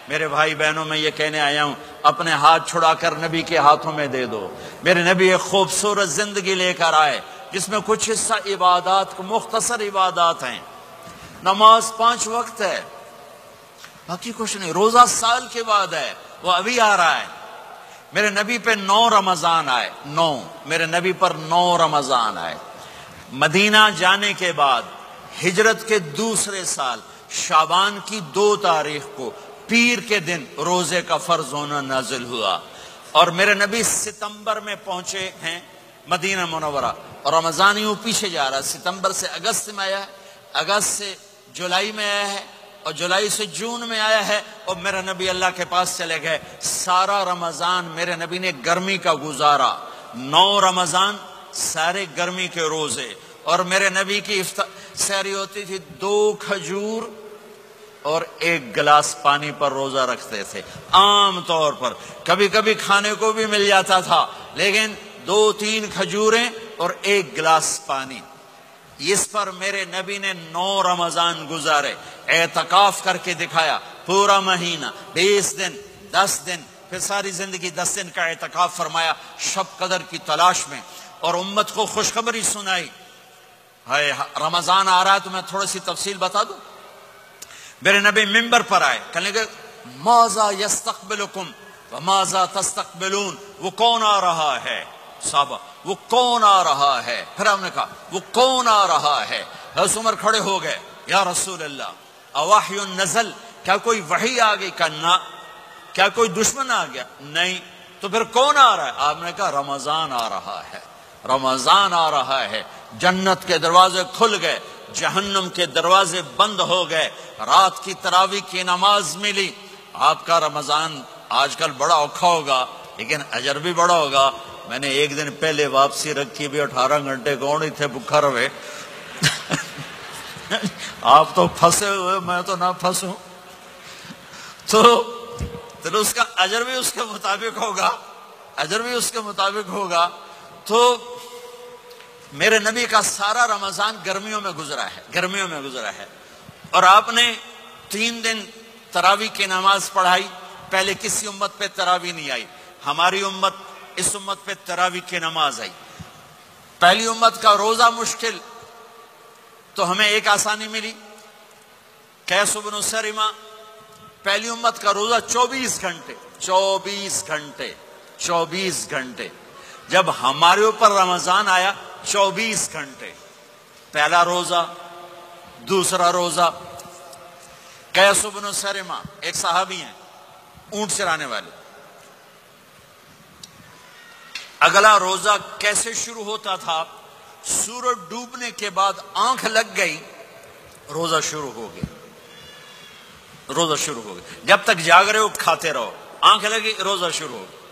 میرے بھائی بہنوں میں یہ کہنے آیا ہوں، اپنے ہاتھ چھڑا کر نبی کے ہاتھوں میں دے دو۔ میرے نبی ایک خوبصورت زندگی لے کر آئے جس میں کچھ حصہ عبادات، مختصر عبادات ہیں۔ نماز 5 وقت ہے، باقی کچھ نہیں۔ روزہ سال کے بعد ہے، وہ ابھی آ رہا ہے۔ میرے نبی پہ 9 رمضان آئے، 9 میرے نبی پر 9 رمضان آئے۔ مدینہ جانے کے بعد ہجرت کے دوسرے سال شعبان کی 2 تاریخ کو پیر کے دن روزے کا فرض ہونا نازل ہوا، اور میرے نبی ستمبر میں پہنچے ہیں مدینہ منورہ، اور رمضان یوں پیچھے جا رہا ہے۔ ستمبر سے اگست میں آیا ہے، اگست سے جولائی میں آیا ہے، اور جولائی سے جون میں آیا ہے، اور میرے نبی اللہ کے پاس چلے گئے۔ سارا رمضان میرے نبی نے گرمی کا گزارا، 9 رمضان سارے گرمی کے روزے، اور میرے نبی کی سحری ہوتی تھی 2 کھجور اور 1 گلاس پانی پر روزہ رکھتے تھے عام طور پر۔ کبھی کبھی کھانے کو بھی مل جاتا تھا، لیکن 2-3 کھجوریں اور 1 گلاس پانی۔ اس پر میرے نبی نے 9 رمضان گزارے، اعتکاف کر کے دکھایا، پورا مہینہ 20 دن 10 دن، پھر ساری زندگی 10 دن کا اعتکاف فرمایا شب قدر کی تلاش میں، اور امت کو خوشخبری سنائی۔ رمضان آ رہا ہے تو میں تھوڑی سی تفصیل بتا دوں۔ میرے نبی منبر پر آئے، کہنے لگے ماذا یستقبلکم وماذا تستقبلون، وہ کون آ رہا ہے؟ صحابہ وہ کون آ رہا ہے؟ پھر ہم نے کہا وہ کون آ رہا ہے؟ حضرت عمر کھڑے ہو گئے، یا رسول اللہ اوحی نزل، کیا کوئی وحی آ گئی؟ کہا نہ۔ کیا کوئی دشمن آ گیا؟ نہیں۔ تو پھر کون آ رہا ہے؟ آپ نے کہا رمضان آ رہا ہے، رمضان آ رہا ہے۔ جنت کے دروازے کھل گئے، جہنم کے دروازے بند ہو گئے، رات کی تراویح کی نماز ملی۔ آپ کا رمضان آج کل بڑا اوکھا ہوگا لیکن اجر بھی بڑا ہوگا۔ میں نے 1 دن پہلے واپسی رکھی بھی 18 گھنٹے کون ہی تھے بکھا روے۔ آپ تو پھنسے ہوئے، میں تو نہ پھنسوں، تو اس کا اجر بھی اس کے مطابق ہوگا، اجر بھی اس کے مطابق ہوگا۔ تو میرے نبی کا سارا رمضان گرمیوں میں گزرا ہے، گرمیوں میں گزرا ہے، اور آپ نے 3 دن تراویح کی نماز پڑھائی۔ پہلے کسی امت پہ تراویح نہیں آئی، ہماری امت، اس امت پہ تراویح کی نماز آئی۔ پہلی امت کا روزہ مشکل، تو ہمیں ایک آسانی ملی، قیس بن سرمہ۔ پہلی امت کا روزہ 24 گھنٹے، 24 گھنٹے، 24 گھنٹے۔ جب ہمارے اوپر رمضان آیا 24 گھنٹے، پہلا روزہ، دوسرا روزہ۔ قیس بن سرمہ ایک صحابی ہیں، اونٹ چرانے والے۔ اگلا روزہ کیسے شروع ہوتا تھا؟ سورج ڈوبنے کے بعد آنکھ لگ گئی، روزہ شروع ہو گیا، روزہ شروع ہو گیا۔ جب تک جاگ رہے ہو کھاتے رہو، آنکھ لگی روزہ شروع ہو گیا۔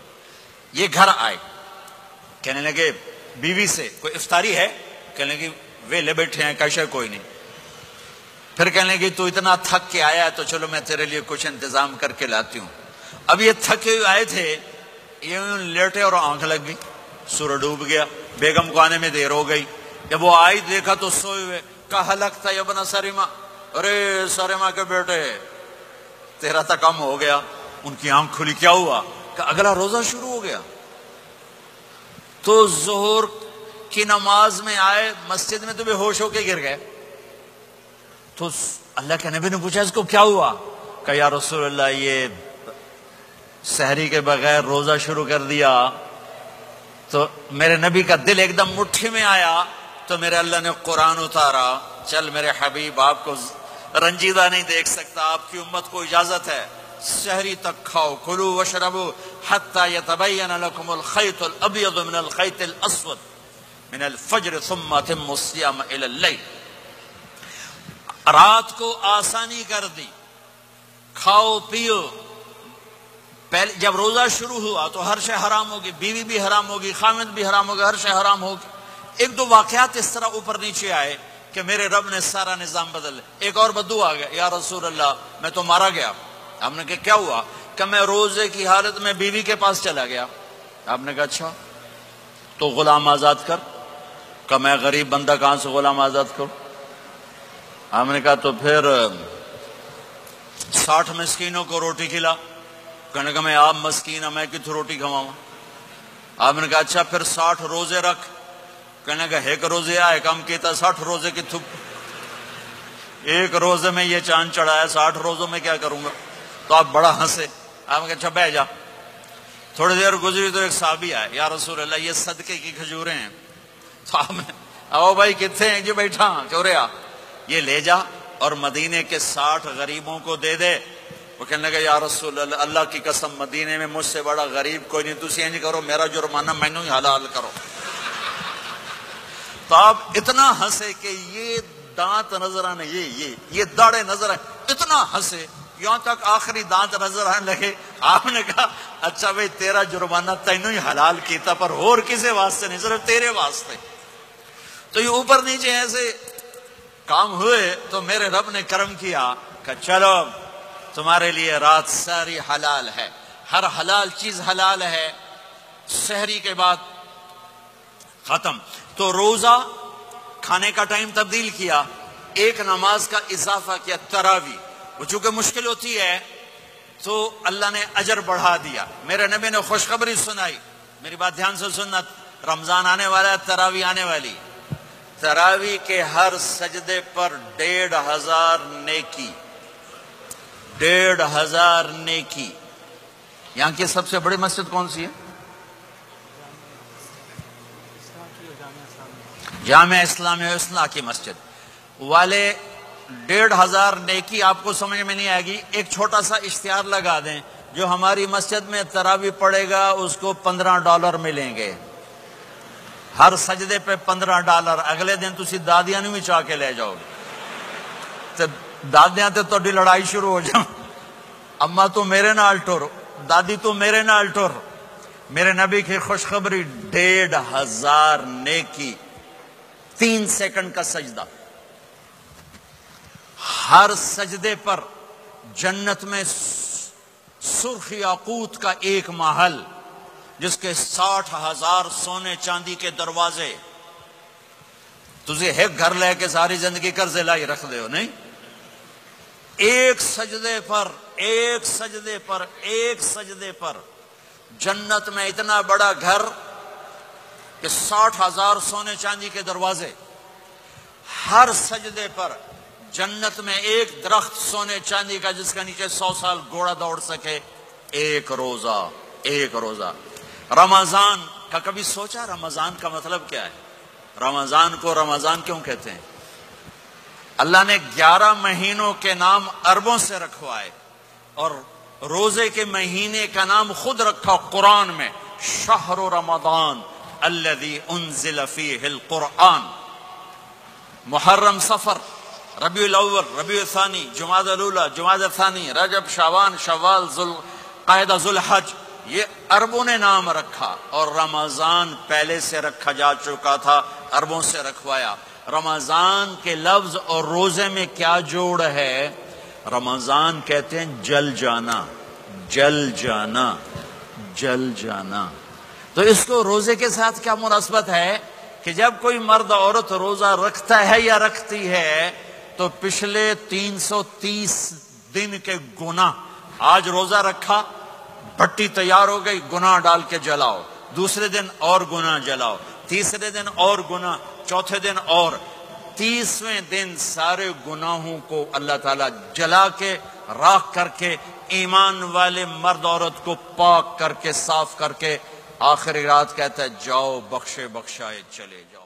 یہ گھر آئے، کہنے لگے بیوی سے کوئی افطاری ہے؟ کہنے لگے ویلے بیٹھے ہیں، کیسے کوئی نہیں۔ پھر کہنے لگے تو اتنا تھک کے آیا ہے تو چلو میں تیرے لیے کچھ انتظام کر کے لاتی ہوں۔ اب یہ تھکے ہوئے آئے تھے، یہ لیٹے اور آنکھ لگ گئی، سورج ڈوب گیا، بیگم کو آنے میں دیر ہو گئی۔ جب وہ آئی دیکھا تو سوئے ہوئے، کہا لگتا ہے ابن سرمہ، ارے سرمہ کے بیٹے تیرا تو کم ہو گیا۔ ان کی آنکھ کھلی، کیا ہوا؟ کہ اگلا روزہ شروع ہو گیا۔ تو ظہر کی نماز میں آئے مسجد میں تو بے ہوش ہو کے گر گئے۔ تو اللہ کے نبی نے پوچھا اس کو کیا ہوا؟ کہ یا رسول اللہ یہ سحری کے بغیر روزہ شروع کر دیا۔ تو میرے نبی کا دل ایک دم مٹھی میں آیا، تو میرے اللہ نے قرآن اتارا، چل میرے حبیب آپ کو رنجیدہ نہیں دیکھ سکتا، آپ کی امت کو اجازت ہے سحری تک کھاؤ، کلوا واشربوا حتی یتبین لکم الخیط الابیض من الخیط الاسود من الفجر ثم اتموا الصیام الی اللیل۔ رات کو آسانی کر دی، کھاؤ پیو۔ پہلے جب روزہ شروع ہوا تو ہر شے حرام ہوگی، بیوی بھی حرام ہوگی، خامد بھی حرام ہوگا، ہر شے حرام ہوگی۔ 1-2 واقعات اس طرح اوپر نیچے آئے کہ میرے رب نے سارا نظام بدل۔ ایک اور بدو آ گیا، یا رسول اللہ میں تو مارا گیا۔ آپ نے کہا کیا ہوا؟ کہ میں روزے کی حالت میں بیوی کے پاس چلا گیا۔ آپ نے کہا اچھا تو غلام آزاد کر۔ کہ میں غریب بندہ کہاں سے غلام آزاد کروں؟ آپ نے کہا تو پھر 60 مسکینوں کو روٹی کھلا. کہنے لگا میں آپ مسکین ہوں، میں کتوں روٹی کھواؤں؟ آپ نے کہا اچھا پھر 60 روزے رکھ. کہنے لگا ایک روزے آئے کم کیتا، 60 روزے کتوں؟ ایک روزے میں یہ چاند چڑھایا، 60 روزوں میں کیا کروں گا؟ تو آپ بڑا ہنسے. آپ نے کہا اچھا بیٹھ جا. تھوڑی دیر گزری تو ایک صحابی آئے، یا رسول اللہ یہ صدقے کی کھجوریں ہیں. تو آپ نے او بھائی کتنے ہیں؟ جی بیٹھا چورے آ، یہ لے جا اور مدینے کے 60 غریبوں کو دے دے. وہ کہنے لگا یا رسول اللہ اللہ کی قسم مدینے میں مجھ سے بڑا غریب کوئی نہیں، تسی یہ نہیں کرو، میرا جرمانہ مینوں ہی حلال کرو. تو آپ اتنا ہنسے کہ یہ دانت نظر آنے، یہ داڑے نظر آئے، اتنا ہنسے یہاں تک آخری دانت نظر آنے لگے. آپ نے کہا اچھا بھائی تیرا جرمانہ تینوں ہی حلال کیتا، پر اور کسی واسطے نہیں، صرف تیرے واسطے. تو یہ اوپر نیچے ایسے کام ہوئے تو میرے رب نے کرم کیا کہ چلو تمہارے لیے رات ساری حلال ہے، ہر حلال چیز حلال ہے. سحری کے بعد ختم. تو روزہ کھانے کا ٹائم تبدیل کیا، ایک نماز کا اضافہ کیا، تراویح. وہ چونکہ مشکل ہوتی ہے تو اللہ نے اجر بڑھا دیا. میرے نبی نے خوشخبری سنائی، میری بات دھیان سے سننا، رمضان آنے والا ہے، تراویح آنے والی. تراویح کے ہر سجدے پر 1500 نیکی، 1500 نیکی. یہاں کی سب سے بڑی مسجد کون سی ہے؟ جامعہ اسلامیہ اصلاح کی مسجد والے. 1500 نیکی آپ کو سمجھ میں نہیں آئے گی. ایک چھوٹا سا اشتہار لگا دیں، جو ہماری مسجد میں تراویح پڑے گا اس کو $15 ملیں گے، ہر سجدے پہ $15. اگلے دن تسی دادیاں نہیں بھی چاہ کے لے جاؤ گے، دادیاں تے تھوڑی لڑائی شروع ہو جائے، اما تو میرے نال ٹر، دادی تو میرے نال ٹر. میرے نبی کی خوشخبری، 1500 نیکی، 3 سیکنڈ کا سجدہ. ہر سجدے پر جنت میں سرخ یاقوت کا ایک محل جس کے 60,000 سونے چاندی کے دروازے. تجھے ایک گھر لے کے ساری زندگی قرضے لائی رکھ دے ہو نہیں؟ ایک سجدے پر جنت میں اتنا بڑا گھر کہ 60,000 سونے چاندی کے دروازے. ہر سجدے پر جنت میں ایک درخت سونے چاندی کا جس کا نیچے 100 سال گھوڑا دوڑ سکے. ایک روزہ. رمضان کا کبھی سوچا رمضان کا مطلب کیا ہے؟ رمضان کو رمضان کیوں کہتے ہیں؟ اللہ نے 11 مہینوں کے نام عربوں سے رکھوائے اور روزے کے مہینے کا نام خود رکھا قرآن میں، شہر رمضان الذی انزل فیہ القرآن. محرم، صفر، ربیع الاول، ربیع الثانی، جمادی الاولی، جمادی الثانی، رجب، شعبان، شوال، ذوالقعدہ، ذوالحج، یہ عربوں نے نام رکھا. اور رمضان پہلے سے رکھا جا چکا تھا، عربوں سے رکھوایا. رمضان کے لفظ اور روزے میں کیا جوڑ ہے؟ رمضان کہتے ہیں جل جانا، جل جانا، جل جانا. تو اس کو روزے کے ساتھ کیا مناسبت ہے کہ جب کوئی مرد عورت روزہ رکھتا ہے یا رکھتی ہے تو پچھلے 330 دن کے گناہ، آج روزہ رکھا، بھٹی تیار ہو گئی، گناہ ڈال کے جلاؤ، دوسرے دن اور گناہ جلاؤ، تیسرے دن اور گناہ، چوتھے دن اور، 30ویں دن سارے گناہوں کو اللہ تعالیٰ جلا کے راکھ کر کے ایمان والے مرد عورت کو پاک کر کے صاف کر کے آخری رات کہتا ہے جاؤ بخشے بخشائے چلے جاؤ.